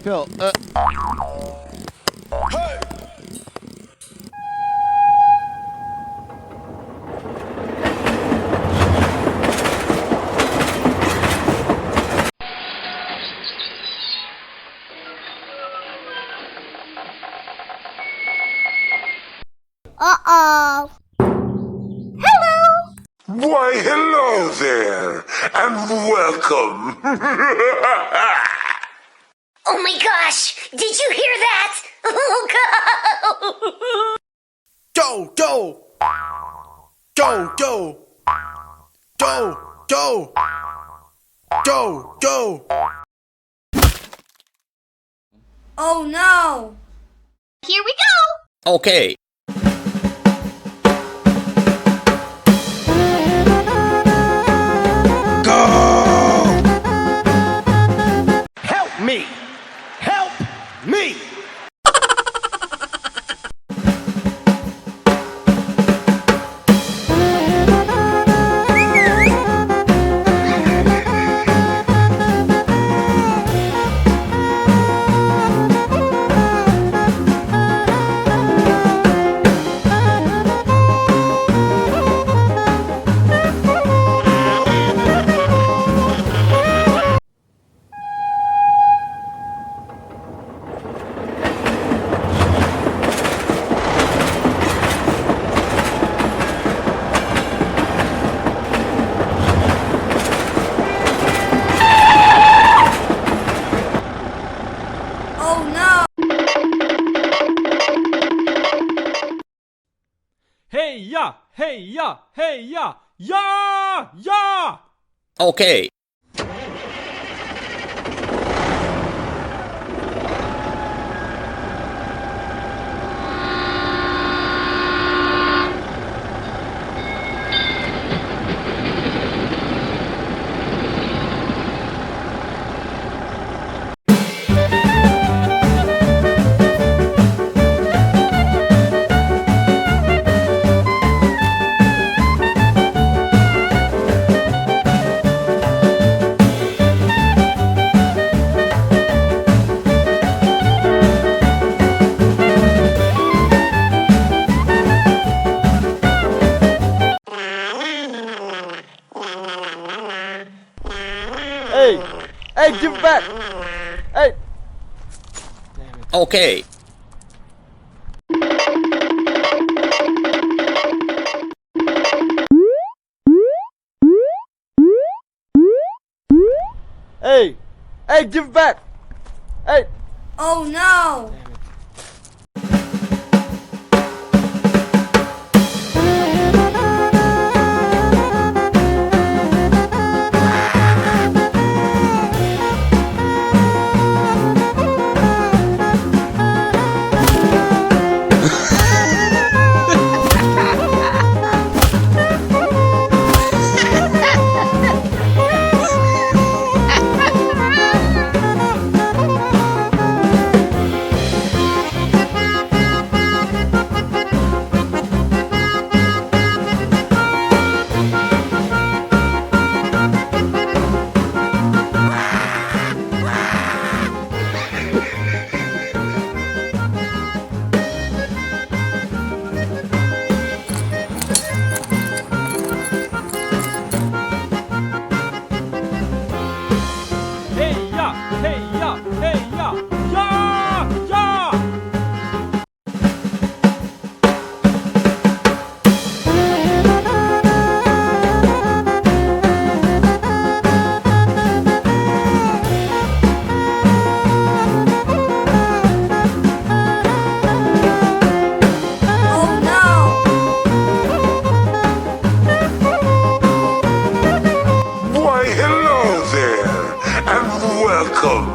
pill. Hey! Uh-oh. Hello. Why, hello there, and welcome. Oh my gosh, did you hear that? Oh god. Go, go. Go, go. Go, go. Go, go. Oh no! Here we go. Okay. Help me. Help me. Oh no! Hey ya! Hey ya! Hey ya! Ya! Ya! Okay. Hey! Hey, give it back! Hey! Okay. Hey! Hey, give it back! Hey! Oh no! Hey ya! Hey ya! Hey ya! Ya! Ya! Oh no! Why, hello there, and welcome.